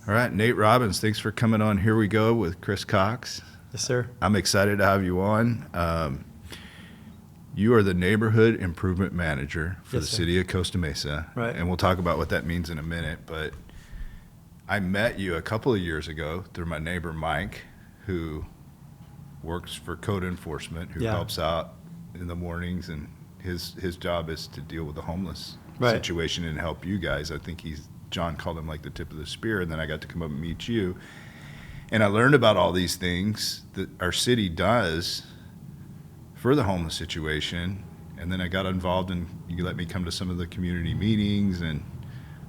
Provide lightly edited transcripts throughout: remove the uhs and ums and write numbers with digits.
All right, Nate Robbins, thanks for coming on Here We Go with Chris Cox. Yes, sir. I'm excited to have you on. You are the Neighborhood Improvement Manager for the City of Costa Mesa. Right. And we'll talk about what that means in a minute. But I met you a couple of years ago through my neighbor, Mike, who works for code enforcement, who helps out in the mornings. And his job is to deal with the homeless situation and help you guys. I think John called him like the tip of the spear. And then I got to come up and meet you. And I learned about all these things that our city does for the homeless situation. And then I got involved and you let me come to some of the community meetings, and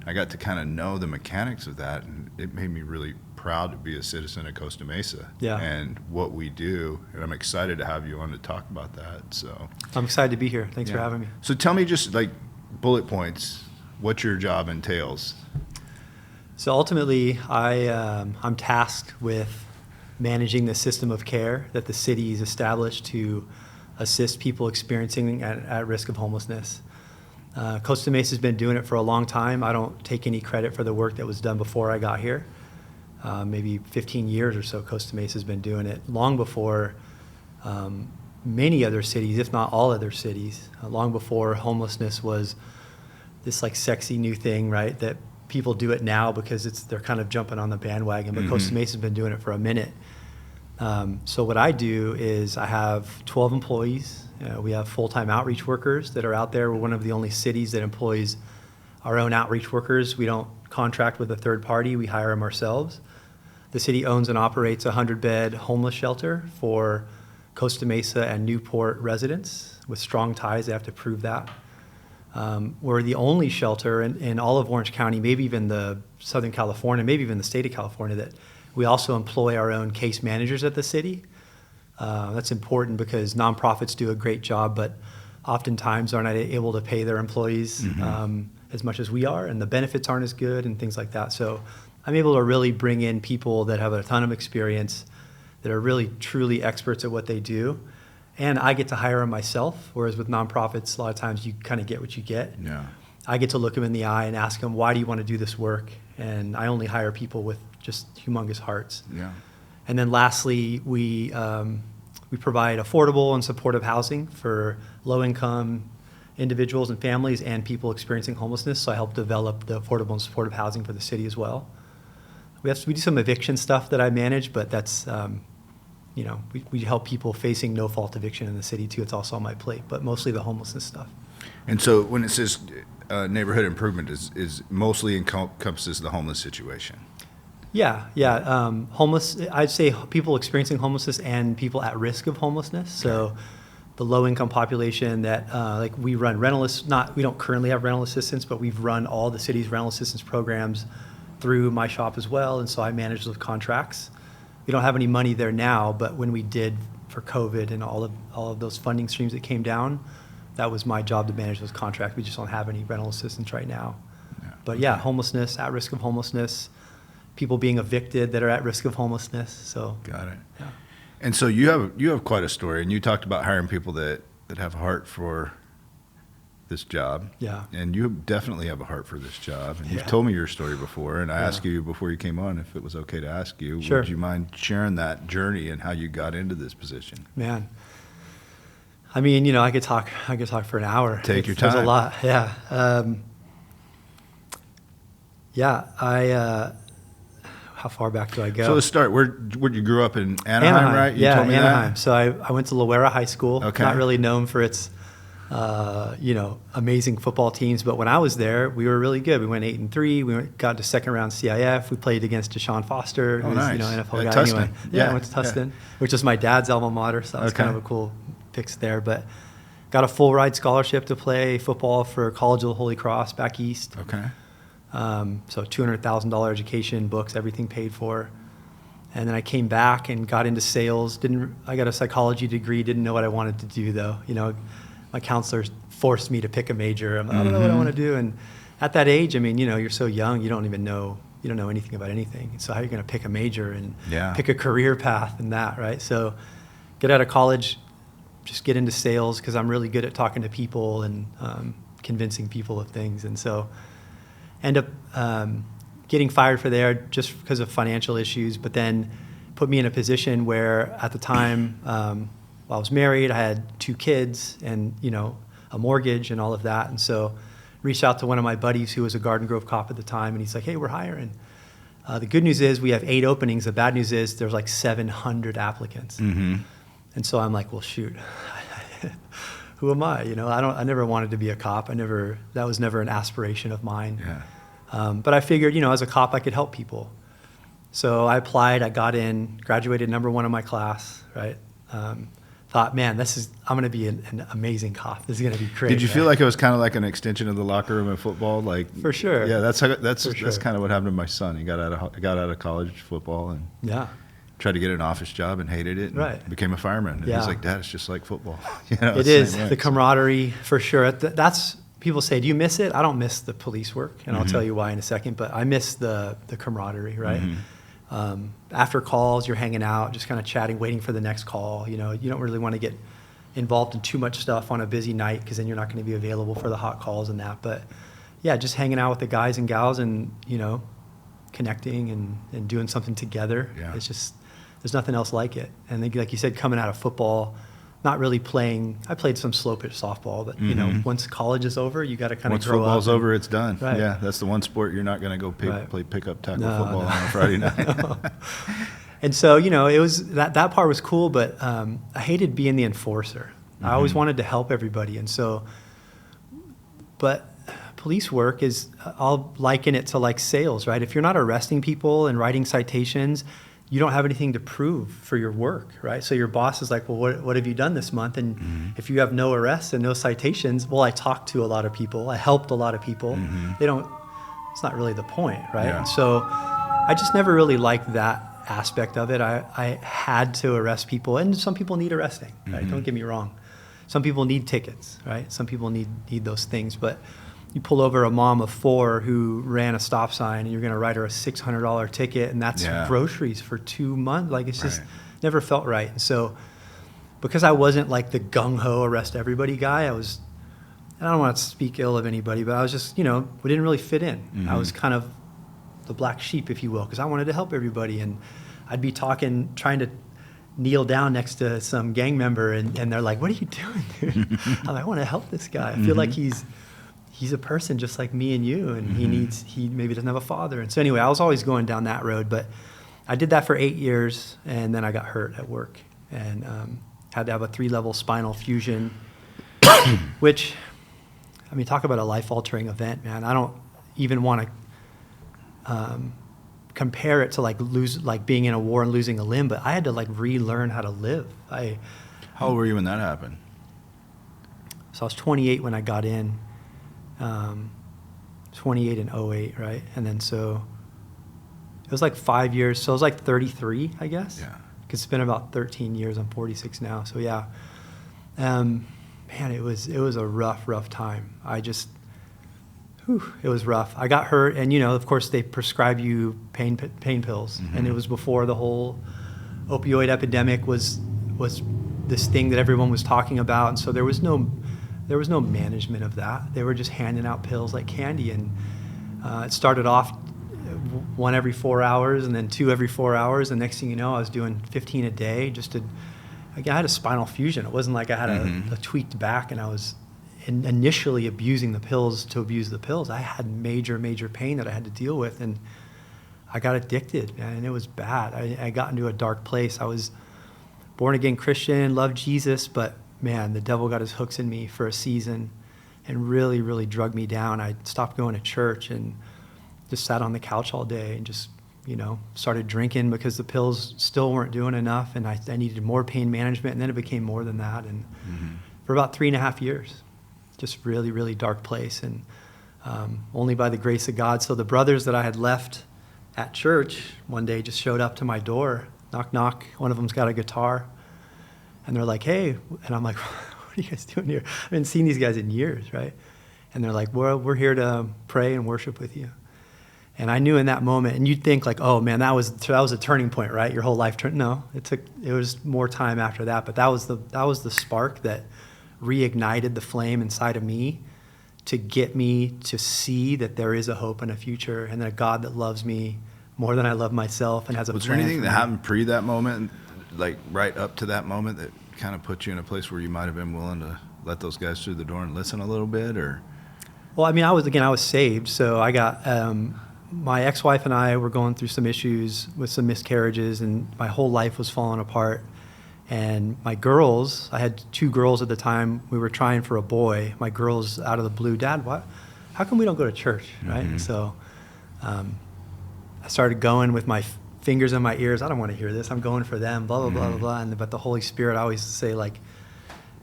I got to kind of know the mechanics of that. And it made me really proud to be a citizen of Costa Mesa and what we do. And I'm excited to have you on to talk about that. So I'm excited to be here. Thanks for having me. So tell me just like bullet points, what your job entails. So ultimately, I'm tasked with managing the system of care that the city's established to assist people experiencing at risk of homelessness. Costa Mesa's been doing it for a long time. I don't take any credit for the work that was done before I got here. Maybe 15 years or so, Costa Mesa's been doing it long before many other cities, if not all other cities, long before homelessness was this like sexy new thing, right? That people do it now because they're kind of jumping on the bandwagon, but Costa Mesa's been doing it for a minute. So what I do is I have 12 employees. We have full-time outreach workers that are out there. We're one of the only cities that employs our own outreach workers. We don't contract with a third party. We hire them ourselves. The city owns and operates a 100-bed homeless shelter for Costa Mesa and Newport residents with strong ties. They have to prove that. We're the only shelter in all of Orange County, maybe even the Southern California, maybe even the state of California, that we also employ our own case managers at the city. That's important because nonprofits do a great job, but oftentimes are not able to pay their employees as much as we are, and the benefits aren't as good and things like that. So I'm able to really bring in people that have a ton of experience, that are really truly experts at what they do. And I get to hire them myself, whereas with nonprofits, a lot of times you kind of get what you get. Yeah. I get to look them in the eye and ask them, why do you want to do this work? And I only hire people with just humongous hearts. Yeah. And then lastly, we provide affordable and supportive housing for low-income individuals and families and people experiencing homelessness. So I help develop the affordable and supportive housing for the city as well. We do some eviction stuff that I manage, but that's we help people facing no-fault eviction in the city too. It's also on my plate, but mostly the homelessness stuff. And so when it says neighborhood improvement, is mostly encompasses the homeless situation. Yeah. Homeless, I'd say people experiencing homelessness and people at risk of homelessness. So the low-income population that we run rental, we don't currently have rental assistance, but we've run all the city's rental assistance programs through my shop as well. And so I manage those contracts. We don't have any money there now, but when we did for COVID and all of those funding streams that came down, that was my job to manage those contracts. We just don't have any rental assistance right now. But homelessness, at risk of homelessness, people being evicted that are at risk of homelessness. So got it. Yeah. And so you have quite a story, and you talked about hiring people that have a heart for this job. Yeah. And you definitely have a heart for this job. And you've told me your story before, and I asked you before you came on if it was okay to ask you. Sure. Would you mind sharing that journey and how you got into this position? Man. I mean, I could talk for an hour. Take your time. There's a lot. Yeah. How far back do I go? So let's start. Where you grew up in Anaheim, right? You told me Anaheim. that? So I went to Loera High School. Okay. Not really known for its amazing football teams, but when I was there, we were really good. We went 8-3. We got to second round CIF. We played against Deshaun Foster, who's nice. NFL At guy. Tustin. Anyway, I went to Tustin, which is my dad's alma mater. So that was kind of a cool fix there. But got a full ride scholarship to play football for College of the Holy Cross back east. Okay. So $200,000 education, books, everything paid for. And then I came back and got into sales. I got a psychology degree, didn't know what I wanted to do though. My counselors forced me to pick a major. I don't know what I want to do. And at that age, I mean, you're so young, you don't know anything about anything. So how are you going to pick a major and pick a career path in that, right? So get out of college, just get into sales because I'm really good at talking to people and convincing people of things. And so end up getting fired for there just because of financial issues, but then put me in a position where at the time, I was married, I had 2 kids and, a mortgage and all of that. And so reached out to one of my buddies who was a Garden Grove cop at the time, and he's like, hey, we're hiring. The good news is we have 8 openings. The bad news is there's like 700 applicants. Mm-hmm. And so I'm like, well, shoot, who am I? I never wanted to be a cop. That was never an aspiration of mine. Yeah. But I figured, as a cop, I could help people. So I applied, I got in, graduated #1 in my class, right? Thought, man, I'm going to be an amazing cop. This is going to be great. Did you feel like it was kind of like an extension of the locker room in football? Like, for sure. Yeah, that's kind of what happened to my son. He got out of college football and tried to get an office job and hated it. And right. Became a fireman. And he's like, Dad, it's just like football. It is the camaraderie for sure. That's people say, do you miss it? I don't miss the police work, and I'll tell you why in a second. But I miss the camaraderie, right? Mm-hmm. After calls, you're hanging out, just kind of chatting, waiting for the next call. You don't really want to get involved in too much stuff on a busy night because then you're not going to be available for the hot calls and that. But yeah, just hanging out with the guys and gals and, connecting and doing something together. Yeah. It's just, there's nothing else like it. And then, like you said, coming out of football, not really playing. I played some slow pitch softball, but once college is over, you got to kind of grow up. Once football's over, it's done. Right. Yeah, that's the one sport you're not going to go play pickup tackle football on a Friday night. No. And so it was that part was cool, but I hated being the enforcer. I always wanted to help everybody, and so. But police work is, I'll liken it to like sales, right? If you're not arresting people and writing citations, you don't have anything to prove for your work, right? So your boss is like, well, what have you done this month? And if you have no arrests and no citations, well, I talked to a lot of people. I helped a lot of people. It's not really the point, right? Yeah. And so I just never really liked that aspect of it. I had to arrest people, and some people need arresting, right? Don't get me wrong. Some people need tickets, right? Some people need those things, but you pull over a mom of 4 who ran a stop sign and you're going to write her a $600 ticket, and that's groceries for 2 months. Like, it's just never felt right. And so because I wasn't like the gung-ho arrest everybody guy, I don't want to speak ill of anybody, but I was just, we didn't really fit in. I was kind of the black sheep, if you will, because I wanted to help everybody. And I'd be trying to kneel down next to some gang member, and they're like, what are you doing, dude? I'm like, I want to help this guy. I feel like he's a person just like me and you, and he maybe doesn't have a father. And so anyway, I was always going down that road, but I did that for 8 years, and then I got hurt at work and had to have a 3-level spinal fusion, which, talk about a life-altering event, man. I don't even want to compare it to like being in a war and losing a limb, but I had to relearn how to live. How old were you when that happened? So I was 28 when I got in. 28 in 08, right? And then so it was 5 years. So I was 33, I guess. Yeah. Because it's been about 13 years. I'm 46 now. So yeah. Man, it was a rough time. It was rough. I got hurt, and of course they prescribe you pain pills, and it was before the whole opioid epidemic was this thing that everyone was talking about, and so there was no management of that. They were just handing out pills like candy, and it started off 1 every 4 hours, and then 2 every 4 hours, and next thing you know, I was doing 15 a day I had a spinal fusion. It wasn't like I had a tweaked back and I was initially abusing the pills to abuse the pills. I had major pain that I had to deal with, and I got addicted, and it was bad. I got into a dark place. I was born again Christian, loved Jesus, but man, the devil got his hooks in me for a season and really drug me down. I stopped going to church and just sat on the couch all day and just, started drinking because the pills still weren't doing enough, and I needed more pain management, and then it became more than that. And for about 3.5 years, just really dark place, and only by the grace of God. So the brothers that I had left at church one day just showed up to my door, knock. One of them's got a guitar, and they're like, hey, and I'm like, what are you guys doing here? I haven't seen these guys in years, right? And they're like, well, we're here to pray and worship with you. And I knew in that moment, and you'd think oh man, that was a turning point, right? Your whole life turned. No, it was more time after that, but that was the spark that reignited the flame inside of me to get me to see that there is a hope and a future, and a God that loves me more than I love myself and has a plan. Was there anything for that me. happened pre that moment, like right up to that moment, that kind of put you in a place where you might have been willing to let those guys through the door and listen a little bit, or? Well, I mean, I was saved, so I got, my ex-wife and I were going through some issues with some miscarriages, and my whole life was falling apart. And my girls, I had 2 girls at the time, we were trying for a boy. My girls, out of the blue, Dad, how come we don't go to church, right? Mm-hmm. So I started going with my fingers in my ears. I don't want to hear this. I'm going for them, blah, blah, blah, blah, blah. And, but the Holy Spirit, I always say, like,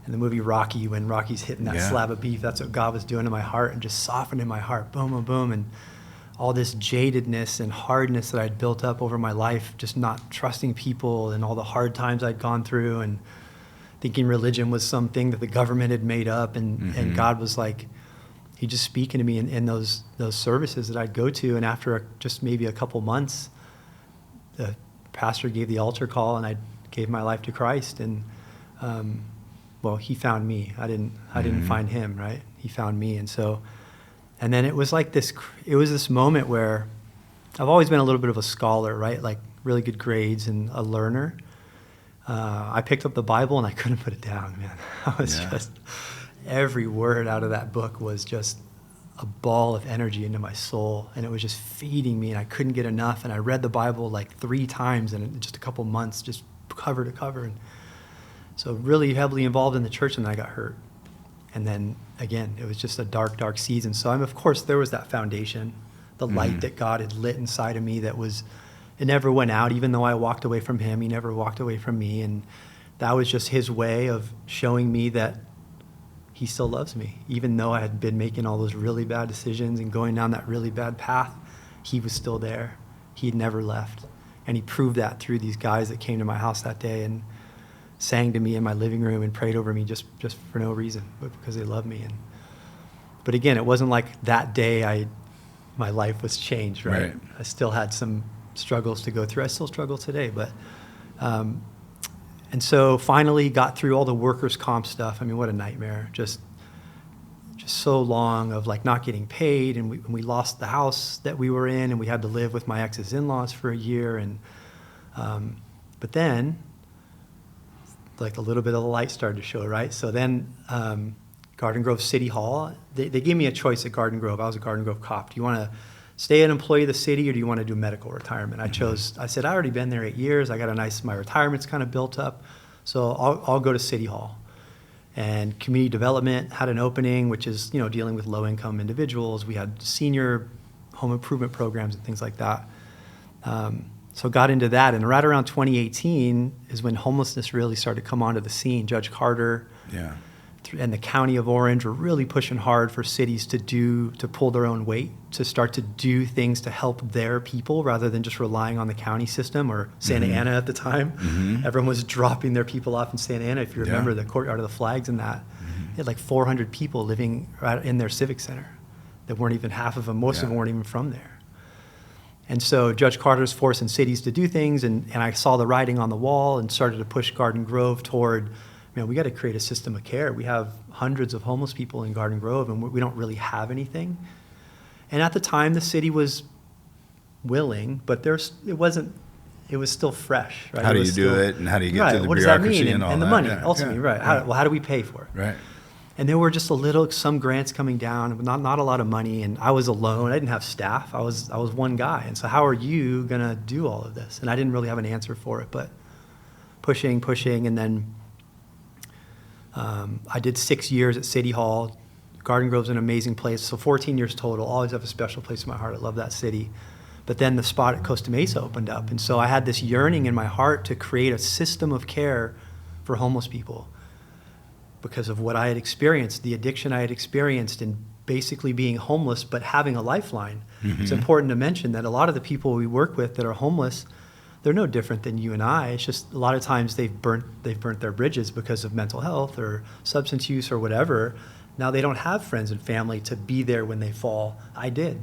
in the movie Rocky, when Rocky's hitting that slab of beef, that's what God was doing to my heart and just softening my heart, boom, boom, boom. And all this jadedness and hardness that I'd built up over my life, just not trusting people, and all the hard times I'd gone through, and thinking religion was something that the government had made up. And God was like, he just speaking to me in those services that I'd go to. And after just maybe a couple months, the pastor gave the altar call, and I gave my life to Christ. And well, he found me. I didn't find him, right? He found me. And so, and then it was like this moment where I've always been a little bit of a scholar, right? Like really good grades and a learner. I picked up the Bible and I couldn't put it down, man. I was just, every word out of that book was just a ball of energy into my soul, and it was just feeding me, and I couldn't get enough. And I read the Bible like 3 times in just a couple months, just cover to cover. And so really heavily involved in the church, and then I got hurt. And then again, it was just a dark, dark season. So of course, there was that foundation, the light that God had lit inside of me that was, it never went out. Even though I walked away from him, he never walked away from me. And that was just his way of showing me that he still loves me. Even though I had been making all those really bad decisions and going down that really bad path, he was still there. He had never left. And he proved that through these guys that came to my house that day and sang to me in my living room and prayed over me just for no reason, but because they loved me. But again, it wasn't like that day my life was changed, right? I still had some struggles to go through. I still struggle today, but and so finally got through all the workers' comp stuff. I mean, what a nightmare. Just so long of like not getting paid, and we lost the house that we were in, and we had to live with my ex's in-laws for a year. And but then like a little bit of the light started to show, right? So then Garden Grove City Hall, they gave me a choice at Garden Grove. I was a Garden Grove cop. Do you want to stay an employee of the city, or do you want to do medical retirement? I said, I already been there 8 years. I got my retirement's kind of built up. So I'll go to City Hall. And community development had an opening, which is, dealing with low income individuals. We had senior home improvement programs and things like that. So got into that. And right around 2018 is when homelessness really started to come onto the scene. Judge Carter and the county of Orange were really pushing hard for cities to pull their own weight, to start to do things to help their people rather than just relying on the county system or Santa Ana at the time. Everyone was dropping their people off in Santa Ana. If you remember the courtyard of the flags and that, they had like 400 people living right in their civic center that weren't even half of them. Most of them weren't even from there. And so Judge Carter's forcing cities to do things, and I saw the writing on the wall and started to push Garden Grove toward, we got to create a system of care. We have hundreds of homeless people in Garden Grove, and we don't really have anything. And at the time, the city was willing, but it was still fresh. Right? How do you do it, and how do you get through the bureaucracy and all that? And the money, ultimately, right. How do we pay for it? Right. And there were just some grants coming down, but not a lot of money. And I was alone. I didn't have staff. I was one guy. And so how are you going to do all of this? And I didn't really have an answer for it, but pushing. And then I did 6 years at City Hall. Garden Grove's an amazing place. So 14 years total. Always have a special place in my heart. I love that city. But then the spot at Costa Mesa opened up. And so I had this yearning in my heart to create a system of care for homeless people, because of what I had experienced, the addiction I had experienced, and basically being homeless but having a lifeline. It's important to mention that a lot of the people we work with that are homeless, they're no different than you and I. It's just a lot of times they've burnt their bridges because of mental health or substance use or whatever. Now they don't have friends and family to be there when they fall. I did.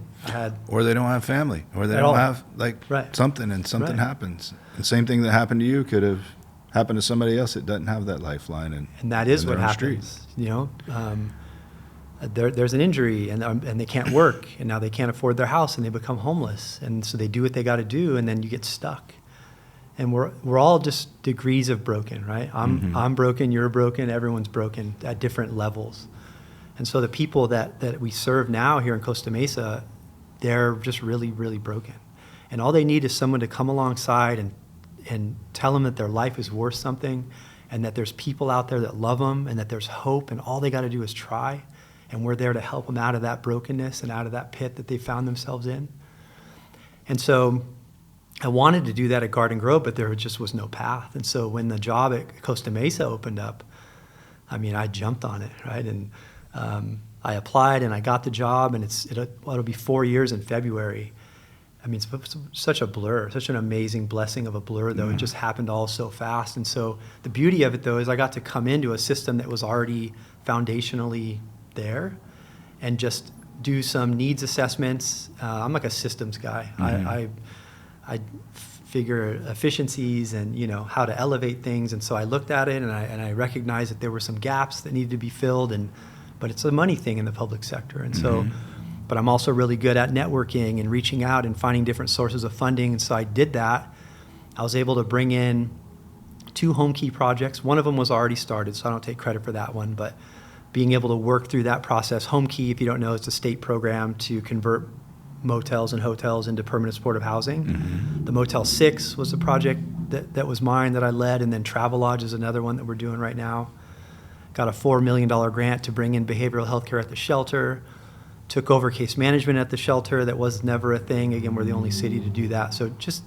Or they don't have family, or they don't have something, and something happens. The same thing that happened to you could have happened to somebody else that doesn't have that lifeline, and that is what happens. there's an injury and they can't work, and now they can't afford their house and they become homeless. And so they do what they got to do, and then you get stuck. And we're all just degrees of broken, right? I'm broken, you're broken, everyone's broken at different levels. And so the people that we serve now here in Costa Mesa, they're just really, really broken. And all they need is someone to come alongside and tell them that their life is worth something, and that there's people out there that love them, and that there's hope, and all they got to do is try. And we're there to help them out of that brokenness and out of that pit that they found themselves in. And so I wanted to do that at Garden Grove, but there just was no path. And so when the job at Costa Mesa opened up, I mean, I jumped on it, right? And I applied and I got the job, and it'll be 4 years in February. I mean, it's such a blur, such an amazing blessing of a blur, though. It just happened all so fast. And so the beauty of it, though, is I got to come into a system that was already foundationally there and just do some needs assessments. I'm like a systems guy. I figure efficiencies and, how to elevate things. And so I looked at it and I recognized that there were some gaps that needed to be filled, but it's a money thing in the public sector. And so, but I'm also really good at networking and reaching out and finding different sources of funding. And so I did that. I was able to bring in 2 home key projects. One of them was already started, so I don't take credit for that one, but being able to work through that process. Home Key, if you don't know, it's a state program to convert motels and hotels into permanent supportive housing. The Motel 6 was a project that was mine that I led, and then Travelodge is another one that we're doing right now. Got a $4 million grant to bring in behavioral health care at the shelter. Took over case management at the shelter. That was never a thing. Again, we're the only city to do that. So just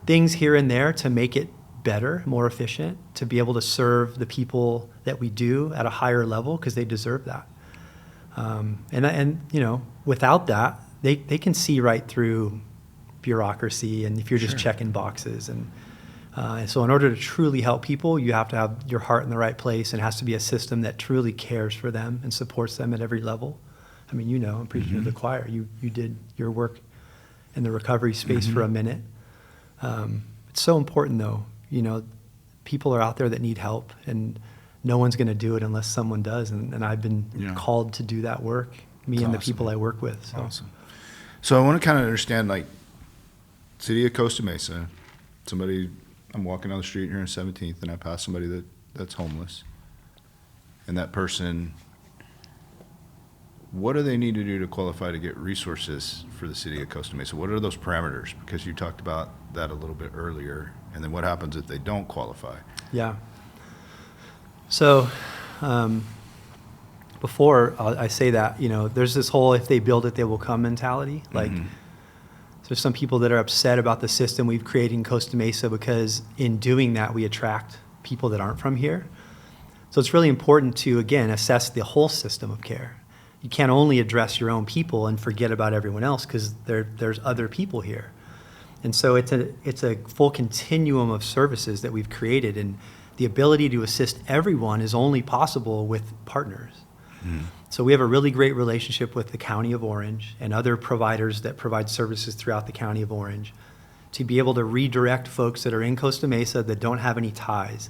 things here and there to make it better, more efficient, to be able to serve the people that we do at a higher level, because they deserve that. And without that, they can see right through bureaucracy, and if you're just checking boxes. And so in order to truly help people, you have to have your heart in the right place, and it has to be a system that truly cares for them and supports them at every level. I mean, I'm preaching to the choir. You did your work in the recovery space for a minute. It's so important, though. People are out there that need help, and no one's going to do it unless someone does. And I've been called to do that work, me and the people I work with. So. Awesome. So I want to kind of understand, like, City of Costa Mesa, I'm walking down the street here on 17th, and I pass somebody that's homeless. And that person, what do they need to do to qualify to get resources for the City of Costa Mesa? What are those parameters? Because you talked about that a little bit earlier. And then what happens if they don't qualify? Yeah. So before I say that, there's this whole if they build it, they will come mentality. Like, there's some people that are upset about the system we've created in Costa Mesa, because in doing that, we attract people that aren't from here. So it's really important to, again, assess the whole system of care. You can't only address your own people and forget about everyone else, because there's other people here. And so it's a full continuum of services that we've created, and the ability to assist everyone is only possible with partners. So we have a really great relationship with the County of Orange and other providers that provide services throughout the County of Orange to be able to redirect folks that are in Costa Mesa that don't have any ties.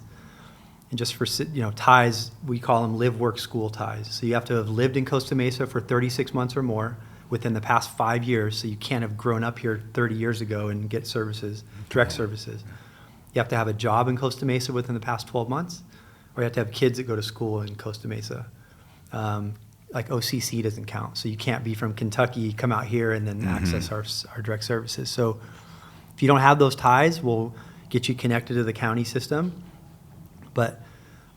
And just for ties, we call them live, work, school ties. So you have to have lived in Costa Mesa for 36 months or more within the past 5 years. So you can't have grown up here 30 years ago and get services, direct services. You have to have a job in Costa Mesa within the past 12 months, or you have to have kids that go to school in Costa Mesa. Like OCC doesn't count. So you can't be from Kentucky, come out here, and then access our direct services. So if you don't have those ties, we'll get you connected to the county system. But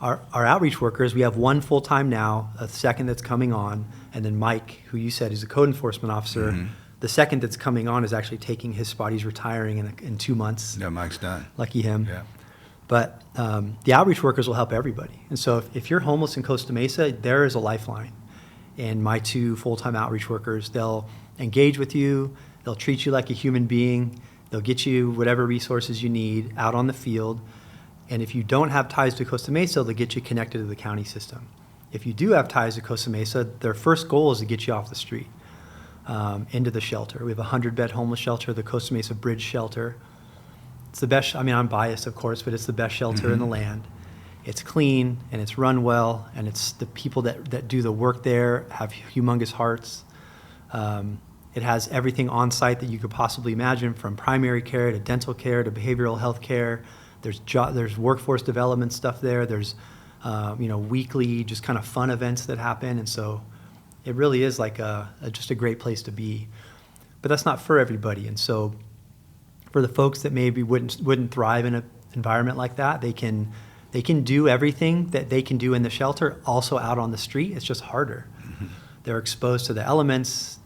our outreach workers, we have one full-time now, a second that's coming on, and then Mike, who you said is a code enforcement officer. The second that's coming on is actually taking his spot. He's retiring in 2 months. Yeah, Mike's done. Lucky him. Yeah. But the outreach workers will help everybody. And so if you're homeless in Costa Mesa, there is a lifeline. And my 2 full-time outreach workers, they'll engage with you. They'll treat you like a human being. They'll get you whatever resources you need out on the field. And if you don't have ties to Costa Mesa, they'll get you connected to the county system. If you do have ties to Costa Mesa, their first goal is to get you off the street, into the shelter. We have a 100-bed homeless shelter, the Costa Mesa Bridge Shelter. It's the best, I'm biased, of course, but it's the best shelter in the land. It's clean and it's run well, and it's the people that do the work there have humongous hearts. It has everything on site that you could possibly imagine, from primary care to dental care to behavioral health care. There's workforce development stuff there. There's weekly just kind of fun events that happen, and so it really is like just a great place to be. But that's not for everybody, and so for the folks that maybe wouldn't thrive in an environment like that, they can do everything that they can do in the shelter also out on the street. It's just harder. Mm-hmm. They're exposed to the elements.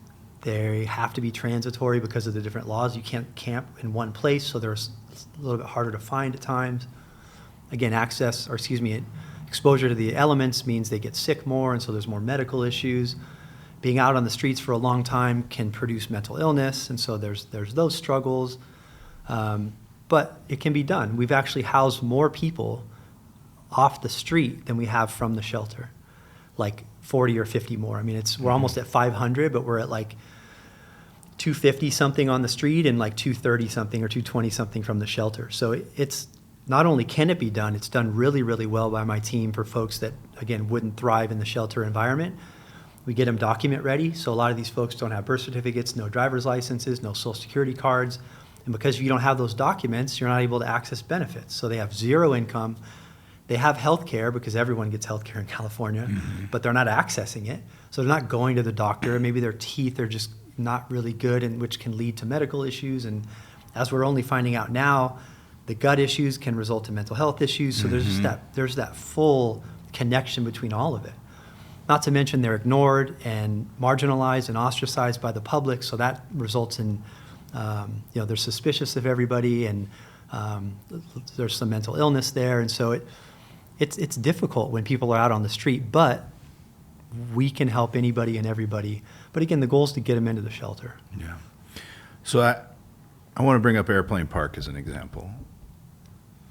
They have to be transitory because of the different laws. You can't camp in one place, so they're a little bit harder to find at times. Again, exposure to the elements means they get sick more, and so there's more medical issues. Being out on the streets for a long time can produce mental illness, and so there's those struggles. But it can be done. We've actually housed more people off the street than we have from the shelter, like 40 or 50 more. I mean, we're almost at 500, but we're at like 250 something on the street and like 230 something or 220 something from the shelter. So it's not only can it be done, it's done really, really well by my team for folks that, again, wouldn't thrive in the shelter environment. We get them document ready. So a lot of these folks don't have birth certificates, no driver's licenses, no social security cards. And because you don't have those documents, you're not able to access benefits. So they have zero income. They have health care because everyone gets health care in California, mm-hmm. but they're not accessing it. So they're not going to the doctor. Maybe their teeth are just not really good, and which can lead to medical issues. And as we're only finding out now, the gut issues can result in mental health issues. So mm-hmm. there's that full connection between all of it. Not to mention they're ignored and marginalized and ostracized by the public. So that results in, they're suspicious of everybody, and there's some mental illness there. And so it's difficult when people are out on the street, but we can help anybody and everybody. But again, the goal is to get them into the shelter. Yeah. So I want to bring up Airplane Park as an example.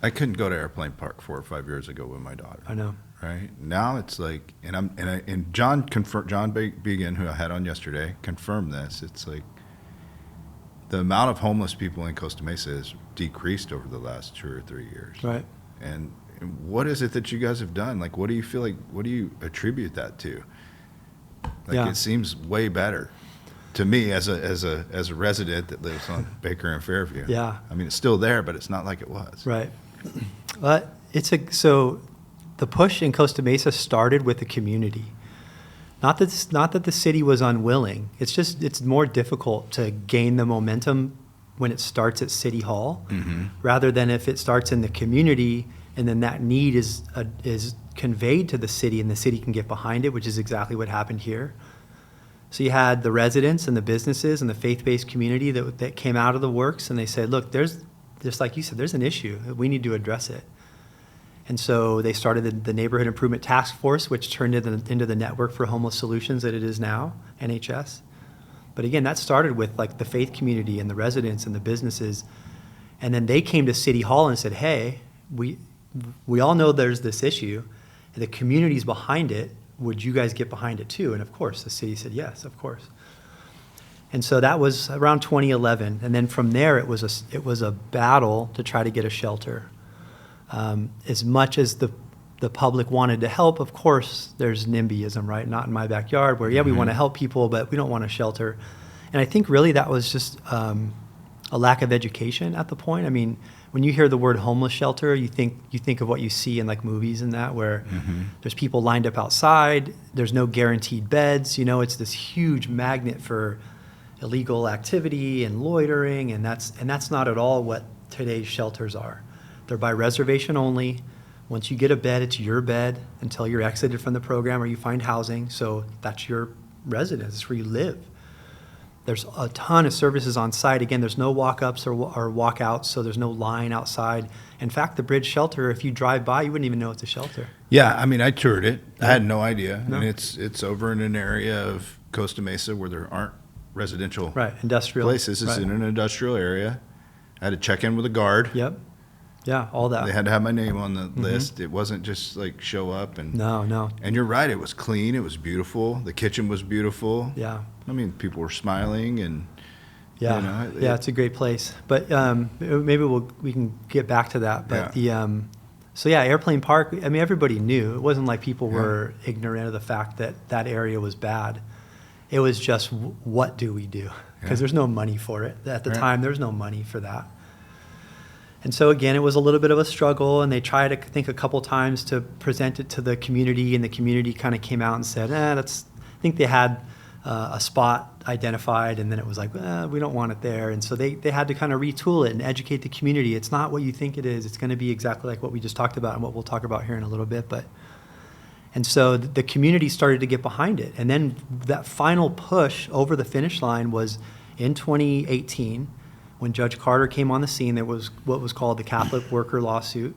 I couldn't go to Airplane Park 4 or 5 years ago with my daughter. I know. Right now it's like, and John Began, who I had on yesterday, confirmed this. It's like the amount of homeless people in Costa Mesa has decreased over the last 2 or 3 years. Right. And what is it that you guys have done? Like, what do you feel like? What do you attribute that to? Like, yeah. It seems way better to me as a resident that lives on Baker and Fairview. Yeah. I mean, it's still there, but it's not like it was. Right. But so the push in Costa Mesa started with the community. Not that the city was unwilling. It's more difficult to gain the momentum when it starts at City Hall, mm-hmm. rather than if it starts in the community and then that need is conveyed to the city and the city can get behind it, which is exactly what happened here. So you had the residents and the businesses and the faith-based community that came out of the works, and they said, look, there's, just like you said, there's an issue. We need to address it. And so they started the Neighborhood Improvement Task Force, which turned into the Network for Homeless Solutions that it is now, NHS. But again, that started with like the faith community and the residents and the businesses. And then they came to City Hall and said, hey, we all know there's this issue. The community's behind it. Would you guys get behind it too? And of course, the city said, yes, of course. And so that was around 2011. And then from there, it was a battle to try to get a shelter. As much as the public wanted to help, of course, there's NIMBYism, right? Not in my backyard, where, yeah, we want to help people, but we don't want a shelter. And I think really that was just a lack of education at the point. I mean, when you hear the word homeless shelter, you think of what you see in like movies and that, where mm-hmm. there's people lined up outside, there's no guaranteed beds, it's this huge magnet for illegal activity and loitering, and that's not at all what today's shelters are. They're by reservation only. Once you get a bed, it's your bed until you're exited from the program or you find housing. So that's your residence. It's where you live. There's a ton of services on site. Again, there's no walk-ups or walk-outs, so there's no line outside. In fact, the Bridge Shelter, if you drive by, you wouldn't even know it's a shelter. Yeah, I mean, I toured it. Yeah. I had no idea. No. And it's over in an area of Costa Mesa where there aren't residential industrial places. It's in an industrial area. I had to check in with a guard. Yep. Yeah, all that. They had to have my name on the mm-hmm. list. It wasn't just like show up and no. And you're right, it was clean, it was beautiful. The kitchen was beautiful. Yeah. I mean, people were smiling and it's a great place. But maybe we can get back to that. But So yeah, Airplane Park, I mean, everybody knew. It wasn't like people were ignorant of the fact that that area was bad. It was just, what do we do? Because there's no money for it. At the time, there's no money for that. And so again, it was a little bit of a struggle, and they tried, I think, a couple times to present it to the community, and the community kind of came out and said, I think they had a spot identified, and then it was like, we don't want it there. And so they had to kind of retool it and educate the community. It's not what you think it is. It's going to be exactly like what we just talked about and what we'll talk about here in a little bit. And so the community started to get behind it. And then that final push over the finish line was in 2018, when Judge Carter came on the scene. There was what was called the Catholic Worker Lawsuit,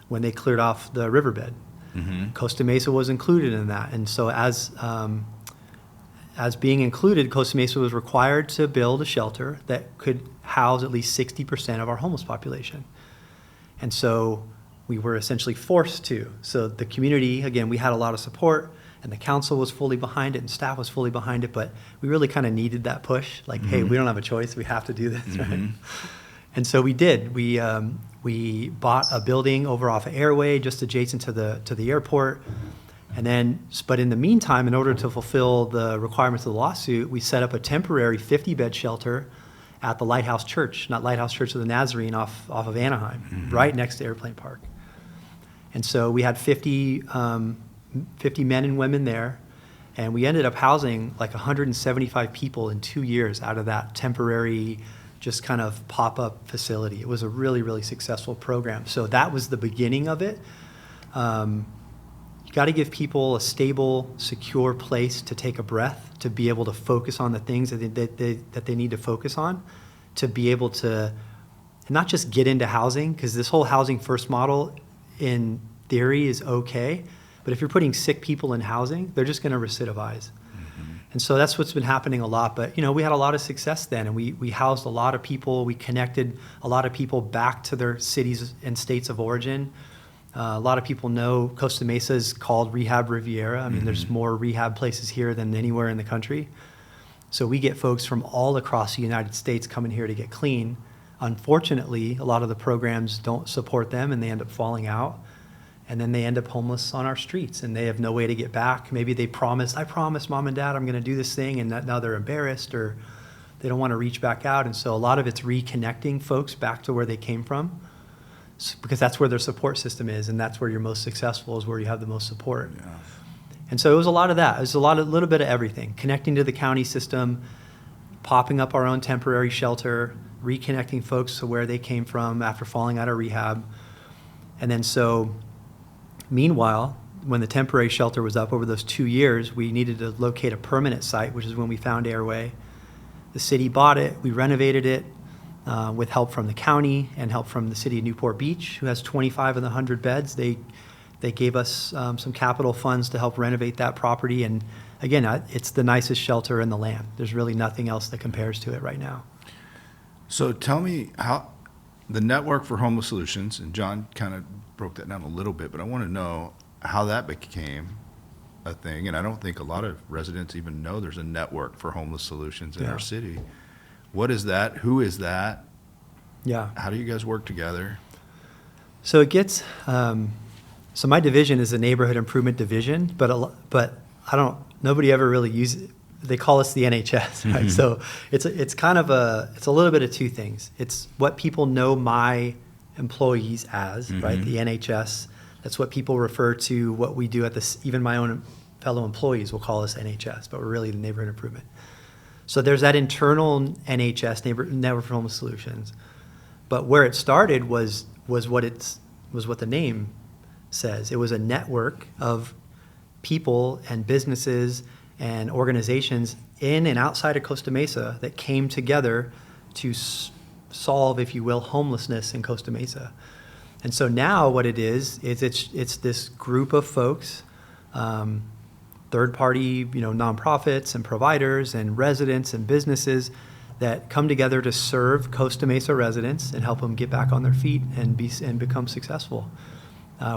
when they cleared off the riverbed. Mm-hmm. Costa Mesa was included in that. And so as being included, Costa Mesa was required to build a shelter that could house at least 60% of our homeless population. And so we were essentially forced to. So the community, again, we had a lot of support, and the council was fully behind it, and staff was fully behind it, but we really kind of needed that push. Like, hey, we don't have a choice. We have to do this, right? And so we did. We bought a building over off of Airway, just adjacent to the airport. And then, but in the meantime, in order to fulfill the requirements of the lawsuit, we set up a temporary 50-bed shelter at the Lighthouse Church, not Lighthouse Church of the Nazarene, off of Anaheim, right next to Airplane Park. And so we had 50 men and women there, and we ended up housing like 175 people in 2 years out of that temporary, just kind of pop-up facility. It was a really, really successful program. So that was the beginning of it. You got to give people a stable, secure place to take a breath, to be able to focus on the things that they need to focus on, to be able to not just get into housing, because this whole housing first model in theory is okay, but if you're putting sick people in housing, they're just going to recidivize. And so that's what's been happening a lot. But, we had a lot of success then, and we housed a lot of people. We connected a lot of people back to their cities and states of origin. A lot of people know Costa Mesa is called Rehab Riviera. I mean, there's more rehab places here than anywhere in the country. So we get folks from all across the United States coming here to get clean. Unfortunately, a lot of the programs don't support them, and they end up falling out. And then they end up homeless on our streets, and they have no way to get back. Maybe they I promised Mom and Dad I'm going to do this thing, and now they're embarrassed, or they don't want to reach back out. And so a lot of it's reconnecting folks back to where they came from, because that's where their support system is, and that's where you're most successful, is where you have the most support. Yeah. And so it was a lot of that. It was a little bit of everything. Connecting to the county system, popping up our own temporary shelter, reconnecting folks to where they came from after falling out of rehab. And then so, meanwhile, when the temporary shelter was up over those 2 years, we needed to locate a permanent site, which is when we found Airway. The city bought it, we renovated it, with help from the county and help from the city of Newport Beach, who has 25 of the 100 beds. They gave us some capital funds to help renovate that property. And again, it's the nicest shelter in the land. There's really nothing else that compares to it right now. So tell me how the Network for Homeless Solutions, and John kind of broke that down a little bit, but I want to know how that became a thing. And I don't think a lot of residents even know there's a Network for Homeless Solutions in our city. What is that? Who is that? Yeah. How do you guys work together? So it gets, so my division is a neighborhood improvement division, but nobody ever really uses it. They call us the NHS, right? So it's kind of it's a little bit of two things. It's what people know my employees as, right? The NHS. That's what people refer to what we do at this. Even my own fellow employees will call us NHS, but we're really the neighborhood improvement. So there's that internal NHS, Network for Homeless Solutions, but where it started was what the name says. It was a network of people and businesses and organizations in and outside of Costa Mesa that came together to solve, if you will, homelessness in Costa Mesa. And so now what it is it's this group of folks, third-party, nonprofits and providers and residents and businesses that come together to serve Costa Mesa residents and help them get back on their feet and become successful.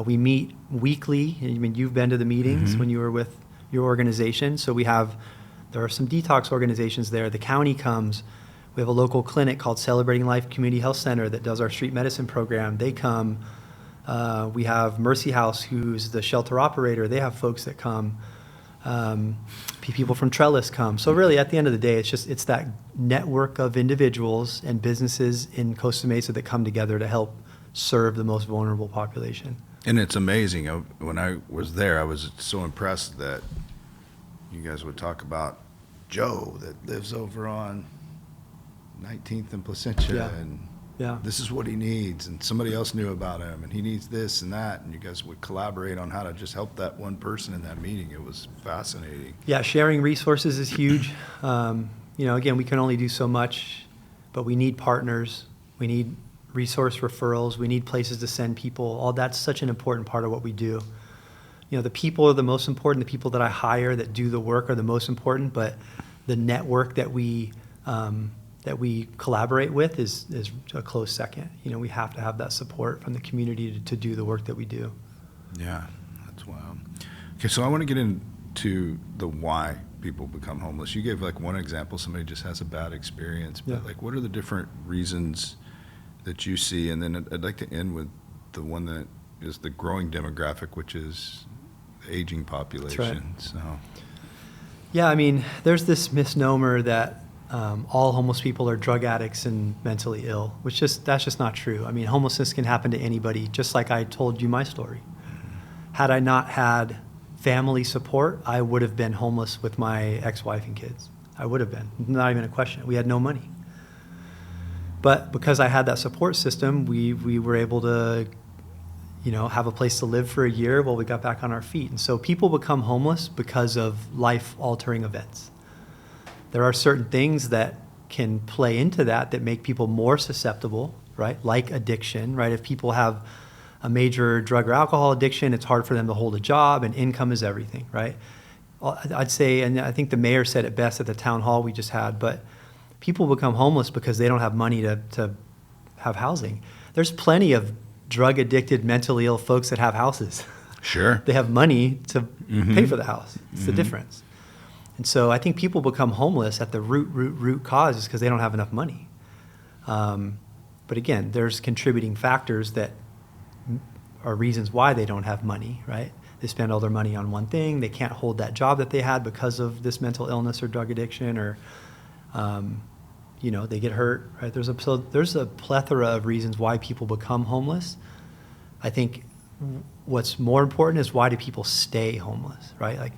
We meet weekly. I mean, you've been to the meetings when you were with your organization. So there are some detox organizations there. The county comes. We have a local clinic called Celebrating Life Community Health Center that does our street medicine program. They come. We have Mercy House, who's the shelter operator. They have folks that come. People from Trellis come. So really, at the end of the day, it's that network of individuals and businesses in Costa Mesa that come together to help serve the most vulnerable population. And it's amazing. When I was there, I was so impressed that you guys would talk about Joe that lives over on 19th and Placentia, and this is what he needs, and somebody else knew about him, and he needs this and that, and you guys would collaborate on how to just help that one person in that meeting. It was fascinating. Yeah, sharing resources is huge. Again, we can only do so much, but we need partners. We need resource referrals. We need places to send people. All that's such an important part of what we do. The people are the most important. The people that I hire that do the work are the most important, but the network that we collaborate with is a close second. We have to have that support from the community to do the work that we do. Yeah, that's wild. Okay, so I want to get into the why people become homeless. You gave one example, somebody just has a bad experience, but what are the different reasons that you see? And then I'd like to end with the one that is the growing demographic, which is the aging population. That's right. Yeah, there's this misnomer that all homeless people are drug addicts and mentally ill, that's just not true. Homelessness can happen to anybody, just like I told you my story. Had I not had family support, I would have been homeless with my ex-wife and kids. I would have been, not even a question. We had no money. But because I had that support system, we were able to, have a place to live for a year while we got back on our feet. And so people become homeless because of life-altering events. There are certain things that can play into that make people more susceptible, right? Like addiction, right? If people have a major drug or alcohol addiction, it's hard for them to hold a job, and income is everything, right? I'd say, and I think the mayor said it best at the town hall we just had, but people become homeless because they don't have money to have housing. There's plenty of drug-addicted, mentally ill folks that have houses. Sure. They have money to pay for the house. It's the difference. And so I think people become homeless at the root cause is because they don't have enough money. But again, there's contributing factors that are reasons why they don't have money, right? They spend all their money on one thing. They can't hold that job that they had because of this mental illness or drug addiction, or they get hurt, right? There's a plethora of reasons why people become homeless. I think what's more important is why do people stay homeless, right?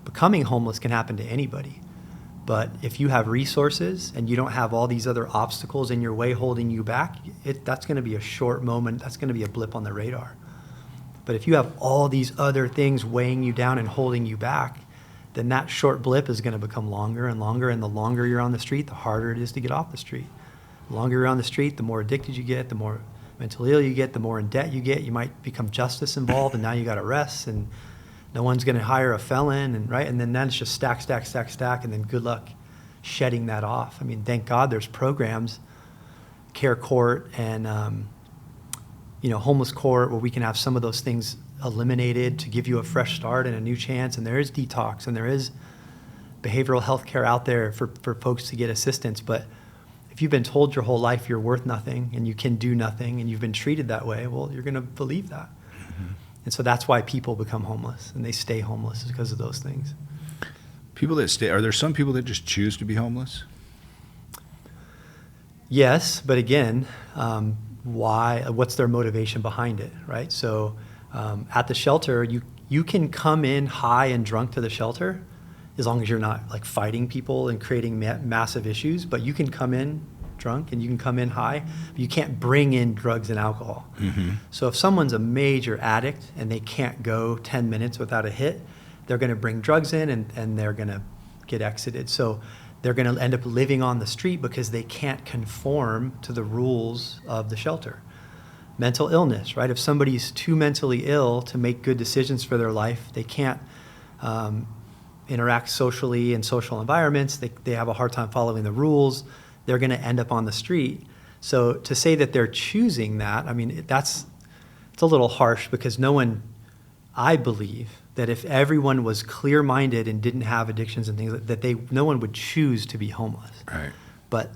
Becoming homeless can happen to anybody. But if you have resources and you don't have all these other obstacles in your way holding you back, that's going to be a short moment. That's going to be a blip on the radar. But if you have all these other things weighing you down and holding you back, then that short blip is going to become longer and longer. And the longer you're on the street, the harder it is to get off the street. The longer you're on the street, the more addicted you get, the more mentally ill you get, the more in debt you get. You might become justice involved, and now you got arrests, and no one's going to hire a felon, and then it's just stack, and then good luck shedding that off. Thank God there's programs, care court and homeless court, where we can have some of those things eliminated to give you a fresh start and a new chance. And there is detox, and there is behavioral health care out there for folks to get assistance. But if you've been told your whole life you're worth nothing and you can do nothing, and you've been treated that way, well, you're going to believe that. And so that's why people become homeless, and they stay homeless because of those things. People that stay, are there some people that just choose to be homeless? Yes, but again, why? What's their motivation behind it, right? So at the shelter, you can come in high and drunk to the shelter, as long as you're not fighting people and creating massive issues. But you can come in drunk and you can come in high, but you can't bring in drugs and alcohol. So if someone's a major addict and they can't go 10 minutes without a hit, they're going to bring drugs in and they're going to get exited. So they're going to end up living on the street because they can't conform to the rules of the shelter. Mental illness, right? If somebody's too mentally ill to make good decisions for their life, they can't interact socially in social environments, they have a hard time following the rules, they're going to end up on the street. So to say that they're choosing that, it's a little harsh, because I believe that if everyone was clear-minded and didn't have addictions and things, no one would choose to be homeless. Right. But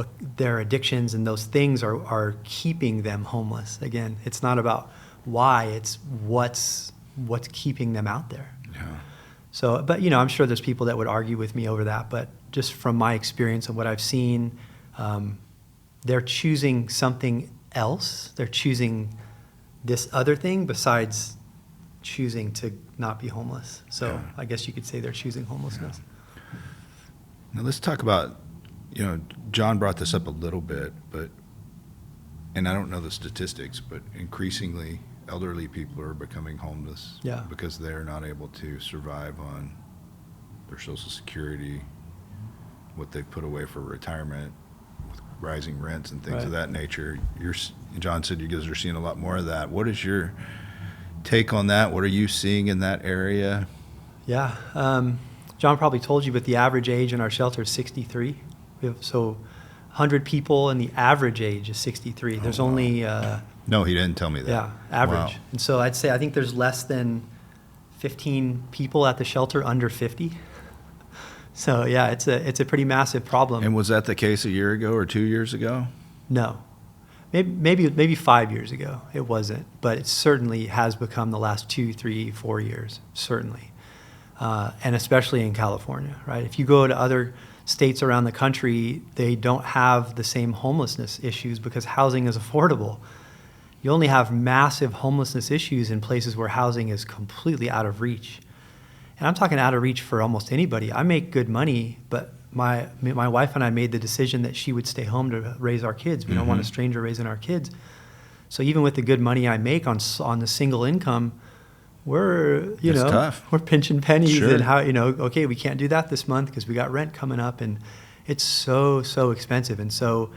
but their addictions and those things are keeping them homeless. Again, it's not about why, it's what's keeping them out there. Yeah. So, but I'm sure there's people that would argue with me over that, but just from my experience and what I've seen, they're choosing something else. They're choosing this other thing besides choosing to not be homeless. So yeah. I guess you could say they're choosing homelessness. Yeah. Now let's talk about, John brought this up a little bit, and I don't know the statistics, but increasingly elderly people are becoming homeless because they're not able to survive on their Social Security, what they put away for retirement, with rising rents and things of that nature. John said you guys are seeing a lot more of that. What is your take on that? What are you seeing in that area? Yeah. John probably told you, but the average age in our shelter is 63. We have 100 people, and the average age is 63. There's only... no, he didn't tell me that. Yeah, average. Wow. And so I think there's less than 15 people at the shelter under 50. So yeah, it's a pretty massive problem. And was that the case a year ago or 2 years ago? No. Maybe 5 years ago it wasn't, but it certainly has become the last 2, 3, 4 years, certainly. And especially in California, right? If you go to other states around the country, they don't have the same homelessness issues because housing is affordable. You only have massive homelessness issues in places where housing is completely out of reach. And I'm talking out of reach for almost anybody. I make good money, but my wife and I made the decision that she would stay home to raise our kids. We don't want a stranger raising our kids. So even with the good money I make on the single income, we're tough. We're pinching pennies. Sure. And how okay, we can't do that this month because we got rent coming up, and it's so expensive. And so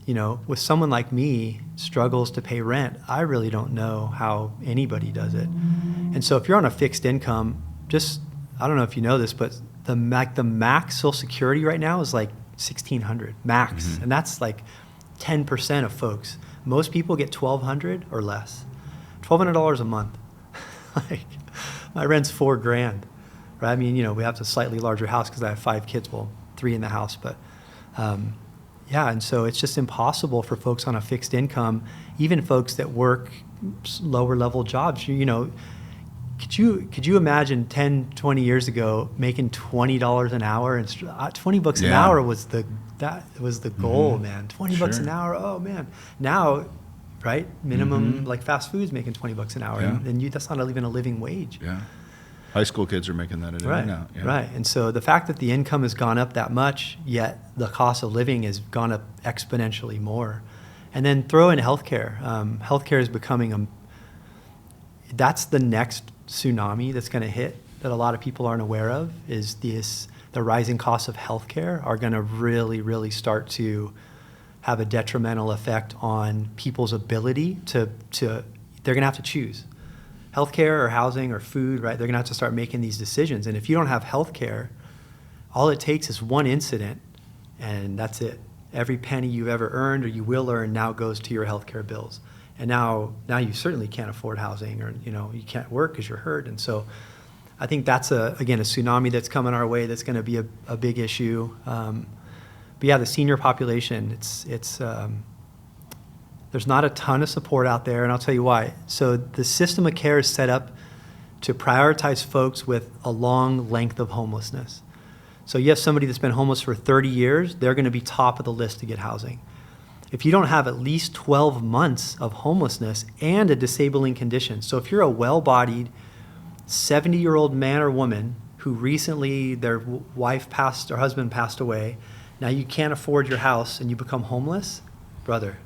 with someone like me struggles to pay rent, I really don't know how anybody does it. And so if you're on a fixed income, I don't know if you know this, but the max Social Security right now is like $1,600 max, and that's like 10% of folks. Most people get $1,200 or less, $1,200 a month. Like my rent's $4,000, right? I mean, we have a slightly larger house because I have 5 kids, 3 in the house, but yeah, and so it's just impossible for folks on a fixed income, even folks that work lower level jobs. Could you imagine 10, 20 years ago making $20 an hour, and $20 an hour was the goal, man. $20 an hour, oh man. Now, right, minimum like fast food's making $20 an hour, and that's not even a living wage. Yeah. High school kids are making that now. Yeah. Right. And so the fact that the income has gone up that much, yet the cost of living has gone up exponentially more. And then throw in healthcare. Healthcare is becoming that's the next tsunami that's going to hit that a lot of people aren't aware of, is the rising costs of healthcare are going to really, really start to have a detrimental effect on people's ability to they're going to have to choose healthcare or housing or food, right? They're going to have to start making these decisions. And if you don't have healthcare, all it takes is one incident, and that's it. Every penny you've ever earned or you will earn now goes to your healthcare bills. And now you certainly can't afford housing, or you can't work because you're hurt. And so I think that's again a tsunami that's coming our way that's going to be a big issue. But yeah, the senior population, it's there's not a ton of support out there, and I'll tell you why. So the system of care is set up to prioritize folks with a long length of homelessness. So you have somebody that's been homeless for 30 years, they're going to be top of the list to get housing. If you don't have at least 12 months of homelessness and a disabling condition, so if you're a well-bodied 70-year-old man or woman who recently their husband passed away, now you can't afford your house and you become homeless, brother,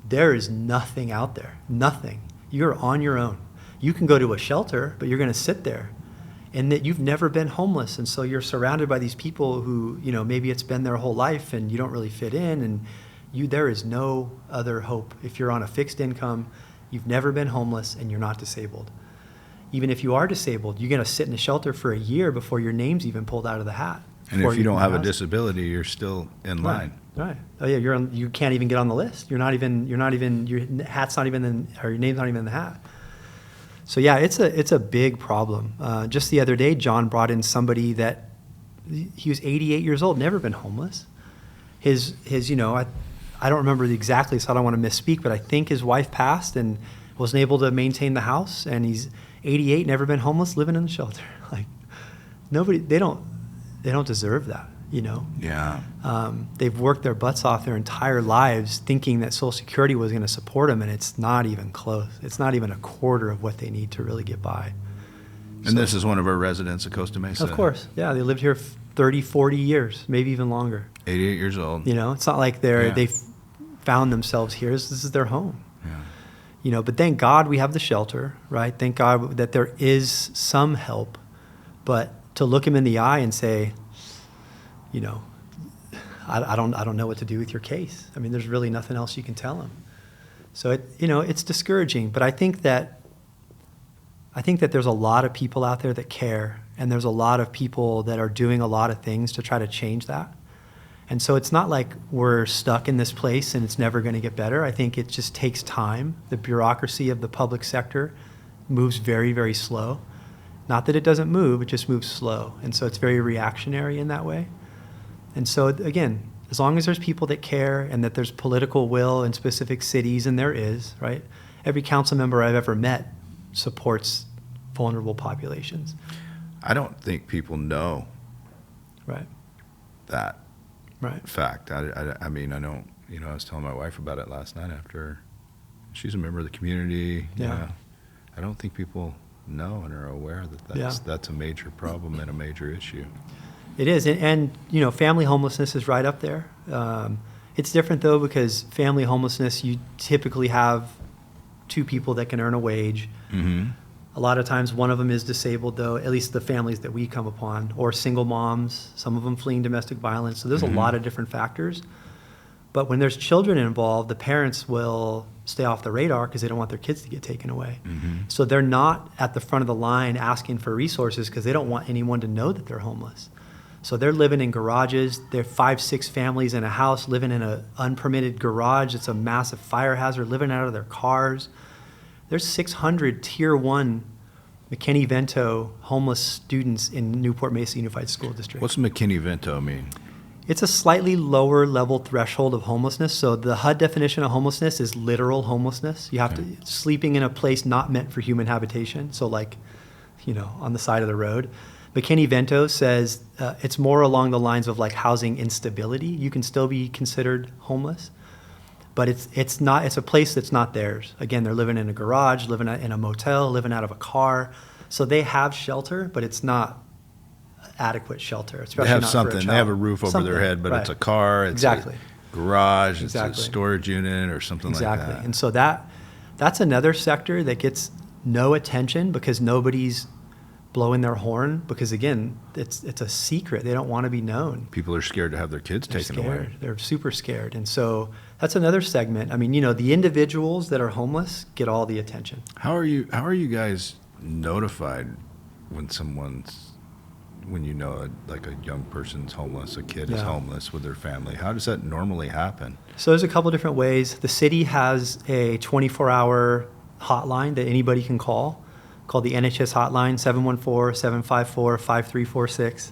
there is nothing out there, nothing. You're on your own. You can go to a shelter, but you're going to sit there. And that you've never been homeless, and so you're surrounded by these people who, maybe it's been their whole life and you don't really fit in, and there is no other hope. If you're on a fixed income, you've never been homeless, and you're not disabled. Even if you are disabled, you're going to sit in a shelter for a year before your name's even pulled out of the hat. And if you don't have a disability, you're still in line. Right. Oh yeah, you can't even get on the list. Your hat's not even or your name's not even in the hat. So yeah, it's a big problem. Just the other day, John brought in somebody that he was 88 years old, never been homeless, his I don't remember exactly, so I don't want to misspeak, but I think his wife passed and wasn't able to maintain the house, and he's 88, never been homeless, living in the shelter. Like, nobody, they don't deserve that, Yeah. They've worked their butts off their entire lives thinking that Social Security was going to support them, and it's not even close. It's not even a quarter of what they need to really get by. And this is one of our residents of Costa Mesa. Of course, yeah. They lived here 30, 40 years, maybe even longer. 88 years old. It's not like they've found themselves here. This is their home. Yeah. But thank God we have the shelter, right? Thank God that there is some help. But to look him in the eye and say, I don't know what to do with your case. I mean, there's really nothing else you can tell him. So it's discouraging. But I think that there's a lot of people out there that care, and there's a lot of people that are doing a lot of things to try to change that. And so it's not like we're stuck in this place and it's never going to get better. I think it just takes time. The bureaucracy of the public sector moves very, very slow. Not that it doesn't move, it just moves slow. And so it's very reactionary in that way. And so, again, as long as there's people that care and that there's political will in specific cities, and there is, right? Every council member I've ever met supports vulnerable populations. I don't think people know Right. that Right. fact. I mean, I don't, I was telling my wife about it last night after. She's a member of the community. Yeah. I don't think people know and are aware that that's a major problem and a major issue. It is. And family homelessness is right up there. It's different, though, because family homelessness, you typically have two people that can earn a wage. Mm-hmm. A lot of times one of them is disabled, though, at least the families that we come upon, or single moms, some of them fleeing domestic violence. So there's a lot of different factors. But when there's children involved, the parents will stay off the radar because they don't want their kids to get taken away. Mm-hmm. So they're not at the front of the line asking for resources because they don't want anyone to know that they're homeless. So they're living in garages. They're 5, 6 families in a house living in an unpermitted garage. It's a massive fire hazard, living out of their cars. There's 600 Tier 1 McKinney-Vento homeless students in Newport Mesa Unified School District. What's McKinney-Vento mean? It's a slightly lower level threshold of homelessness. So the HUD definition of homelessness is literal homelessness. You have to sleeping in a place not meant for human habitation. So on the side of the road. McKinney-Vento says it's more along the lines of like housing instability. You can still be considered homeless. But it's not. It's a place that's not theirs. Again, they're living in a garage, living in a motel, living out of a car. So they have shelter, but it's not adequate shelter. Especially They have not something. For a child. They have a roof over their head, but it's a car. It's a garage. It's a storage unit or something like that. Exactly. And so that's another sector that gets no attention because nobody's blowing their horn because, again, it's a secret. They don't want to be known. People are scared to have their kids taken away. They're super scared. And so that's another segment. I mean, the individuals that are homeless get all the attention. How are you guys notified when like a young person's homeless, a kid is homeless with their family? How does that normally happen? So there's a couple different ways. The city has a 24-hour hotline that anybody can call called the NHS hotline, 714-754-5346.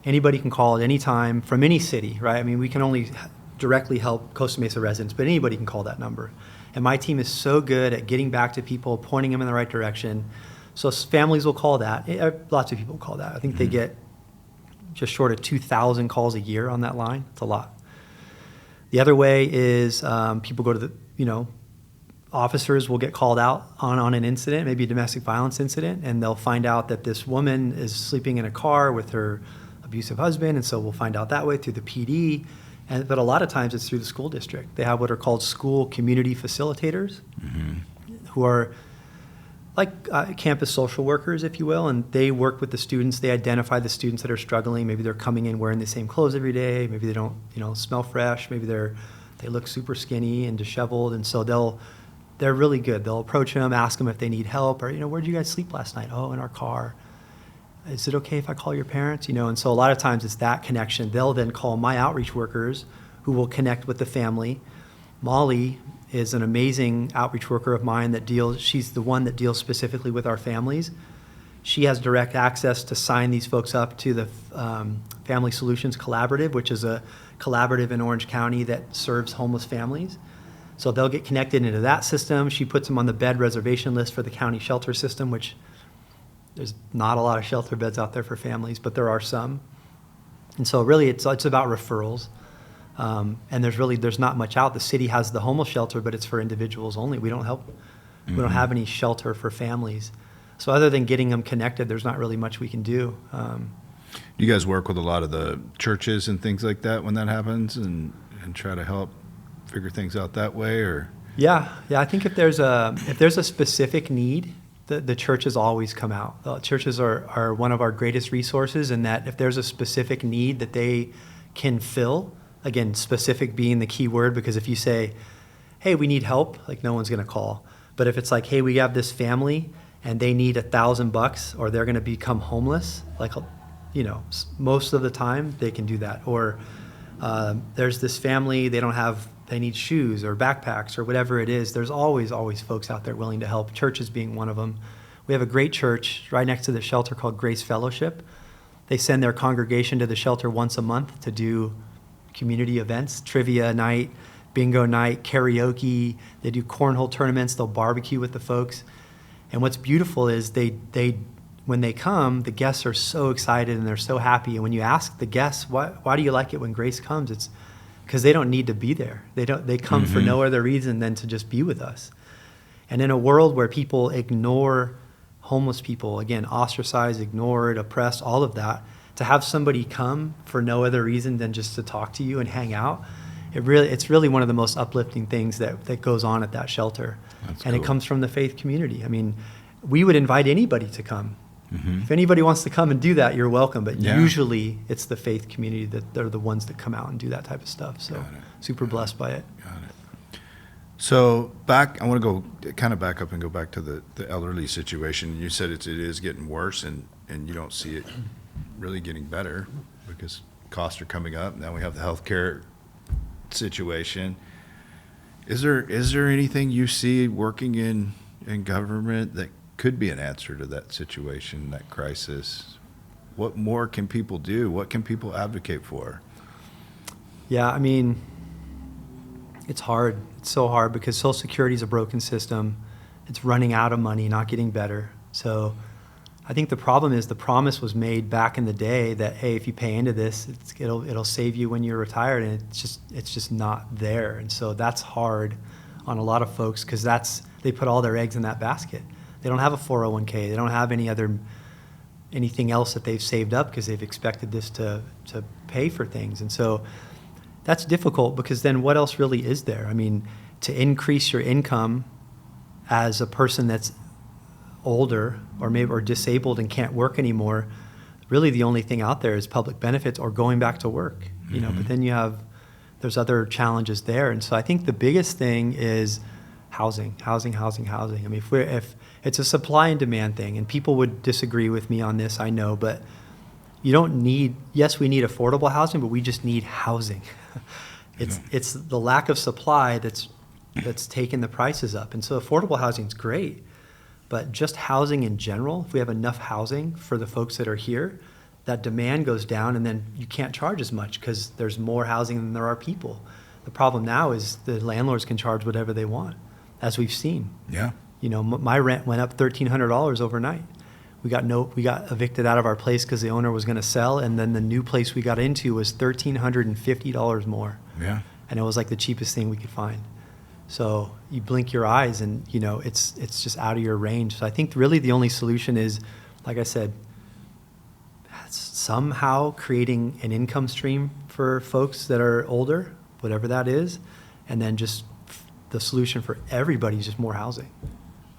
Anybody can call at any time from any city, right? I mean, we can only directly help Costa Mesa residents, but anybody can call that number. And my team is so good at getting back to people, pointing them in the right direction. So families will call that. Lots of people call that. I think they get just short of 2,000 calls a year on that line. It's a lot. The other way is people go to the, officers will get called out on an incident, maybe a domestic violence incident, and they'll find out that this woman is sleeping in a car with her abusive husband, and so we'll find out that way through the PD. But a lot of times it's through the school district. They have what are called school community facilitators, who are like campus social workers, if you will, and they work with the students. They identify the students that are struggling. Maybe they're coming in wearing the same clothes every day. Maybe they don't, smell fresh. Maybe they look super skinny and disheveled, and so they're really good. They'll approach them, ask them if they need help, or where did you guys sleep last night? Oh, in our car. Is it okay if I call your parents? And so a lot of times it's that connection. They'll then call my outreach workers who will connect with the family. Molly is an amazing outreach worker of mine she's the one that deals specifically with our families. She has direct access to sign these folks up to the Family Solutions Collaborative, which is a collaborative in Orange County that serves homeless families. So they'll get connected into that system. She puts them on the bed reservation list for the county shelter system, which there's not a lot of shelter beds out there for families, but there are some. And so really it's about referrals. And there's not much out. The city has the homeless shelter, but it's for individuals only. We don't have any shelter for families. So other than getting them connected, there's not really much we can do. You guys work with a lot of the churches and things like that when that happens, and try to help figure things out that way, or? Yeah. I think if there's a specific need, the churches always come out. The churches are one of our greatest resources in that if there's a specific need that they can fill, again, specific being the key word, because if you say, hey, we need help, like no one's going to call. But if it's like, hey, we have this family and they need $1,000 or they're going to become homeless, like, most of the time they can do that. Or there's this family, they need shoes or backpacks or whatever it is. There's always folks out there willing to help, churches being one of them. We have a great church right next to the shelter called Grace Fellowship. They send their congregation to the shelter once a month to do community events, trivia night, bingo night, karaoke. They do cornhole tournaments. They'll barbecue with the folks. And what's beautiful is they when they come, the guests are so excited and they're so happy. And when you ask the guests, why do you like it when Grace comes? It's because they don't need to be there. They come for no other reason than to just be with us. And in a world where people ignore homeless people, again, ostracized, ignored, oppressed, all of that, to have somebody come for no other reason than just to talk to you and hang out, it's really one of the most uplifting things that goes on at that shelter. That's and cool. It comes from the faith community. I mean, we would invite anybody to come. If anybody wants to come and do that, you're welcome. But usually it's the faith community that they're the ones that come out and do that type of stuff. So super blessed by it. Got it. So I want to go kind of back up and go back to the elderly situation. You said it is getting worse, and you don't see it really getting better because costs are coming up. Now we have the healthcare situation. Is there anything you see working in government that could be an answer to that situation, that crisis? What more can people do? What can people advocate for? Yeah, I mean, it's hard. It's so hard because Social Security is a broken system. It's running out of money, not getting better. So I think the problem is the promise was made back in the day that, hey, if you pay into this, it'll save you when you're retired, and it's just not there. And so that's hard on a lot of folks because they put all their eggs in that basket. They don't have a 401k. They don't have anything else that they've saved up because they've expected this to pay for things. And so that's difficult because then what else really is there? I mean, to increase your income as a person that's older or disabled and can't work anymore, really the only thing out there is public benefits or going back to work. But then there's other challenges there. And so I think the biggest thing is housing. I mean, if it's a supply and demand thing, and people would disagree with me on this, I know, but we need affordable housing, but we just need housing. It's the lack of supply that's taken the prices up. And so affordable housing is great, but just housing in general, if we have enough housing for the folks that are here, that demand goes down and then you can't charge as much because there's more housing than there are people. The problem now is the landlords can charge whatever they want, as we've seen. Yeah. My rent went up $1,300 overnight. We got evicted out of our place because the owner was going to sell, and then the new place we got into was $1,350 more. Yeah. And it was like the cheapest thing we could find. So you blink your eyes, and it's just out of your range. So I think really the only solution is, like I said, somehow creating an income stream for folks that are older, whatever that is, and then just the solution for everybody is just more housing.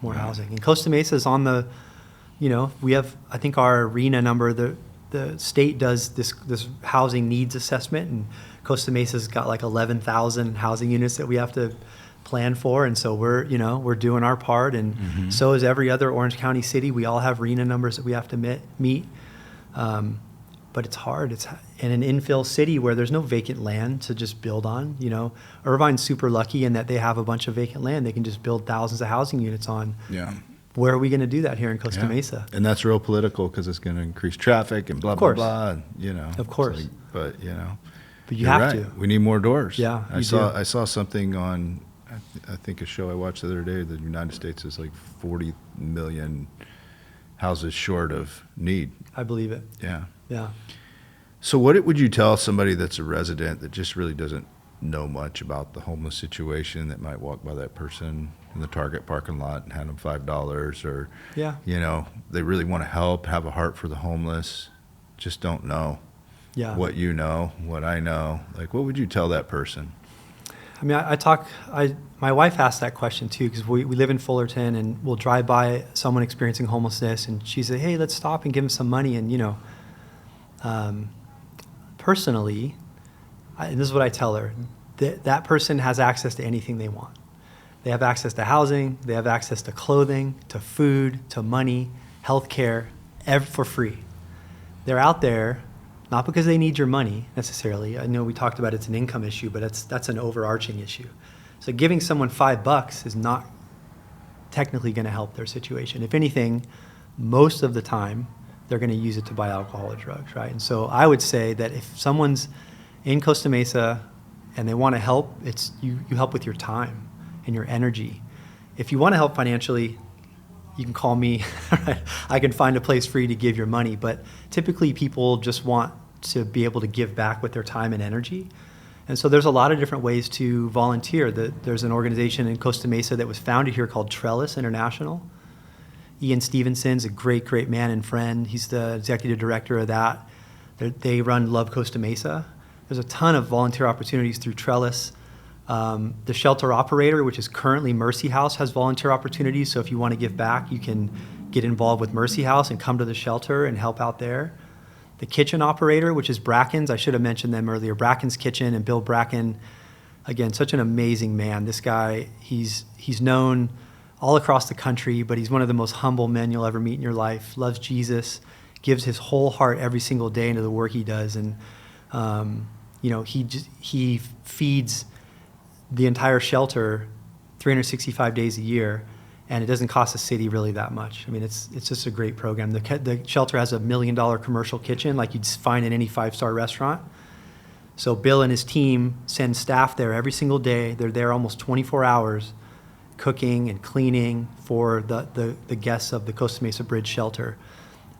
And Costa Mesa is on the, we have, I think our arena number, the state does this housing needs assessment, and Costa Mesa's got like 11,000 housing units that we have to plan for, and so we're doing our part, and so is every other Orange County city. We all have RENA numbers that we have to meet. But it's hard. It's in an infill city where there's no vacant land to just build on. Irvine's super lucky in that they have a bunch of vacant land they can just build thousands of housing units on. Yeah. where are we going to do that here in Costa Mesa? And that's real political because it's going to increase traffic and blah, blah, blah. And, you know. Of course. Like, but, you know. But you have right. to. We need more doors. Yeah, I saw something on, I think a show I watched the other day, the United States is like 40 million houses short of need. I believe it. Yeah. Yeah. So what would you tell somebody that's a resident that just really doesn't know much about the homeless situation, that might walk by that person in the Target parking lot and hand them $5, or, you know, they really want to help, have a heart for the homeless, just don't know what you know, what I know. Like, what would you tell that person? I mean, my wife asked that question too, because we live in Fullerton, and we'll drive by someone experiencing homelessness, and she said, hey, let's stop and give them some money. And, you know, personally, and this is what I tell her, that person has access to anything they want. They have access to housing, they have access to clothing, to food, to money, health care, for free. They're out there, not because they need your money necessarily. I know we talked about it's an income issue, but that's an overarching issue. So giving someone $5 is not technically going to help their situation. If anything, most of the time, they're going to use it to buy alcohol or drugs, right? And so I would say that if someone's in Costa Mesa and they want to help, it's you help with your time and your energy. If you want to help financially, you can call me. I can find a place for you to give your money. But typically people just want to be able to give back with their time and energy. And so there's a lot of different ways to volunteer. There's an organization in Costa Mesa that was founded here called Trellis International. Ian Stevenson's a great, great man and friend. He's the executive director of that. They run Love Costa Mesa. There's a ton of volunteer opportunities through Trellis. The shelter operator, which is currently Mercy House, has volunteer opportunities. So if you want to give back, you can get involved with Mercy House and come to the shelter and help out there. The kitchen operator, which is Bracken's, I should have mentioned them earlier, Bracken's Kitchen, and Bill Bracken, again, such an amazing man. This guy, he's known all across the country, but he's one of the most humble men you'll ever meet in your life, loves Jesus, gives his whole heart every single day into the work he does. And, you know, he feeds the entire shelter 365 days a year, and it doesn't cost the city really that much. I mean, it's just a great program. The shelter has $1 million commercial kitchen like you'd find in any 5-star restaurant. So Bill and his team send staff there every single day. They're there almost 24 hours cooking and cleaning for the guests of the Costa Mesa Bridge shelter.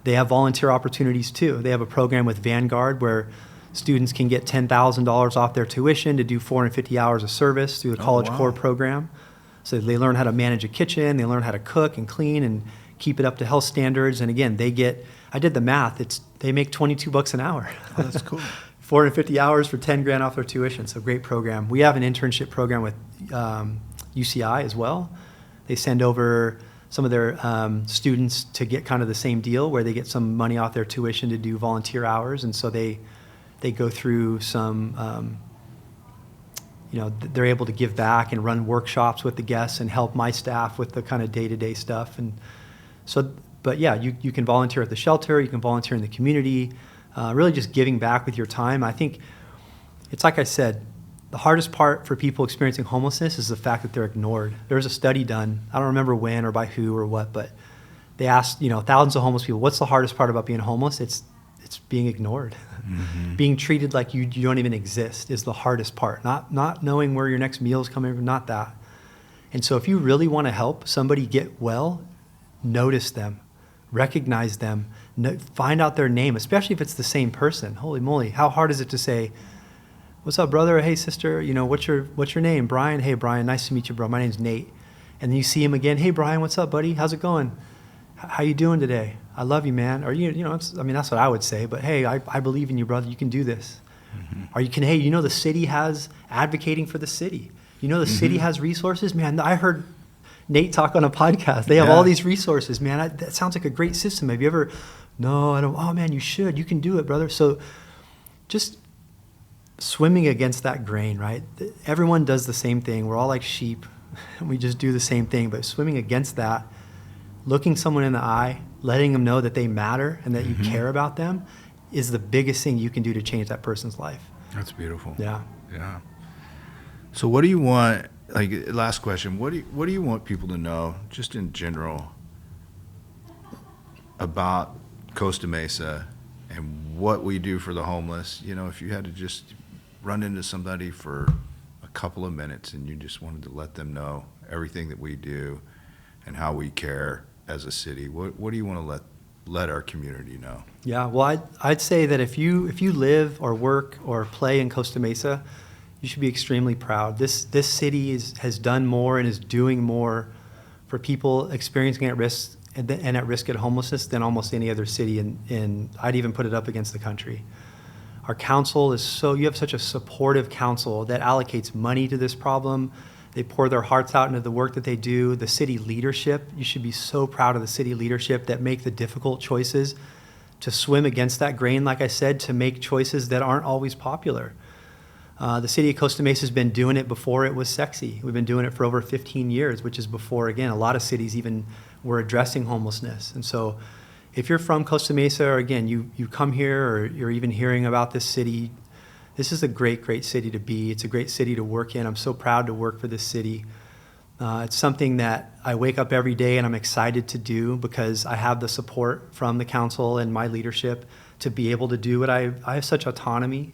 They have volunteer opportunities too. They have a program with Vanguard where students can get $10,000 off their tuition to do 450 hours of service through the College Core program. So they learn how to manage a kitchen, they learn how to cook and clean and keep it up to health standards. And again, I did the math, they make $22 an hour. Oh, that's cool. 450 hours for $10,000 off their tuition, so great program. We have an internship program with UCI as well. They send over some of their students to get kind of the same deal where they get some money off their tuition to do volunteer hours. And so they go through some, they're able to give back and run workshops with the guests and help my staff with the kind of day-to-day stuff. And so, but yeah, you can volunteer at the shelter, you can volunteer in the community, really just giving back with your time. I think it's like I said, the hardest part for people experiencing homelessness is the fact that they're ignored. There was a study done, I don't remember when or by who or what, but they asked, thousands of homeless people, what's the hardest part about being homeless? It's being ignored. Mm-hmm. Being treated like you don't even exist is the hardest part. Not knowing where your next meal is coming from, not that. And so if you really want to help somebody get well, notice them, recognize them, find out their name, especially if it's the same person. Holy moly, how hard is it to say, what's up, brother? Hey, sister, what's your name? Brian? Hey, Brian, nice to meet you, bro. My name's Nate. And then you see him again. Hey, Brian, what's up, buddy? How's it going? How you doing today? I love you, man. Or that's what I would say. But hey, I believe in you, brother. You can do this. Mm-hmm. Or the city has advocating for the city. The mm-hmm. city has resources, man. I heard Nate talk on a podcast. They have all these resources, man. That sounds like a great system. Have you ever? No, I don't. Oh man, you should. You can do it, brother. So, just swimming against that grain, right? Everyone does the same thing. We're all like sheep, and we just do the same thing. But swimming against that, looking someone in the eye, letting them know that they matter and that mm-hmm. you care about them is the biggest thing you can do to change that person's life. That's beautiful. Yeah. Yeah. So what do you want, last question, what do you want people to know just in general about Costa Mesa and what we do for the homeless. You know, if you had to just run into somebody for a couple of minutes and you just wanted to let them know everything that we do and how we care as a city, what do you want to let our community know? Yeah, well, I'd say that if you live or work or play in Costa Mesa, you should be extremely proud. This city has done more and is doing more for people experiencing at risk and at risk of homelessness than almost any other city in I'd even put it up against the country. Our council you have such a supportive council that allocates money to this problem. They pour their hearts out into the work that they do. The city leadership, you should be so proud of the city leadership that make the difficult choices to swim against that grain, like I said, to make choices that aren't always popular. The city of Costa Mesa has been doing it before it was sexy. We've been doing it for over 15 years, which is before, again, a lot of cities even were addressing homelessness. And so if you're from Costa Mesa, or again, you come here or you're even hearing about this city, this is a great, great city to be. It's a great city to work in. I'm so proud to work for this city. It's something that I wake up every day and I'm excited to do because I have the support from the council and my leadership to be able to do what I have such autonomy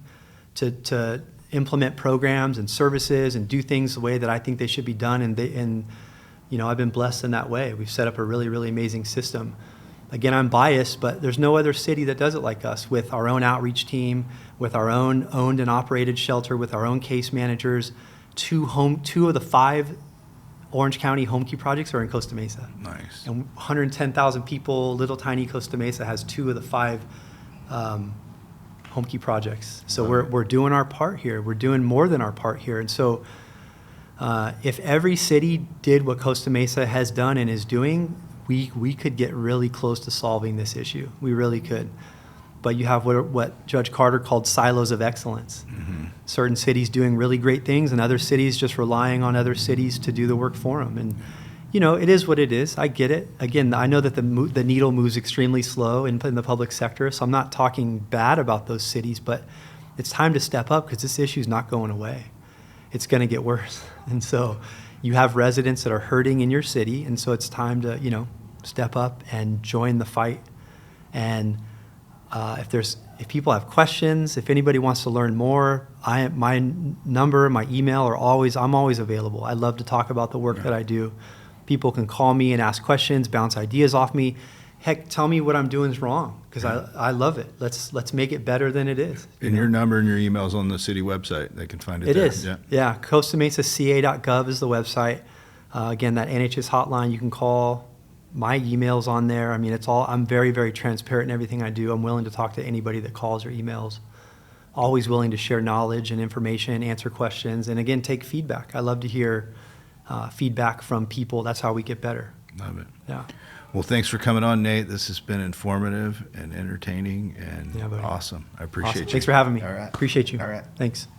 to implement programs and services and do things the way that I think they should be done. And you know, I've been blessed in that way. We've set up a really, really amazing system. Again, I'm biased, but there's no other city that does it like us, with our own outreach team, with our own owned and operated shelter, with our own case managers. Two of the 5 Orange County home key projects are in Costa Mesa. Nice. And 110,000 people, little tiny Costa Mesa has 2 of the 5 home key projects. So we're doing our part here. We're doing more than our part here. And so if every city did what Costa Mesa has done and is doing, we could get really close to solving this issue. We really could. But you have what Judge Carter called silos of excellence. Mm-hmm. Certain cities doing really great things and other cities just relying on other cities to do the work for them. And, you know, it is what it is. I get it. Again, I know that the needle moves extremely slow in the public sector, so I'm not talking bad about those cities, but it's time to step up because this issue is not going away. It's going to get worse. And so you have residents that are hurting in your city, and so it's time to, you know, step up and join the fight. And if people have questions, if anybody wants to learn more, my number, my email I'm always available. I love to talk about the work that I do. People can call me and ask questions, bounce ideas off me. Heck, tell me what I'm doing is wrong, because I love it. Let's make it better than it is. And your number and your email's on the city website. They can find it there. It is. Yeah. CostaMesaCA.gov is the website. Again, that NHS hotline you can call. My email's on there. I mean, it's all. I'm very, very transparent in everything I do. I'm willing to talk to anybody that calls or emails. Always willing to share knowledge and information, answer questions, and again, take feedback. I love to hear feedback from people. That's how we get better. Love it. Yeah. Well, thanks for coming on, Nate. This has been informative and entertaining and awesome. I appreciate you. Thanks for having me. All right. Appreciate you. All right. Thanks.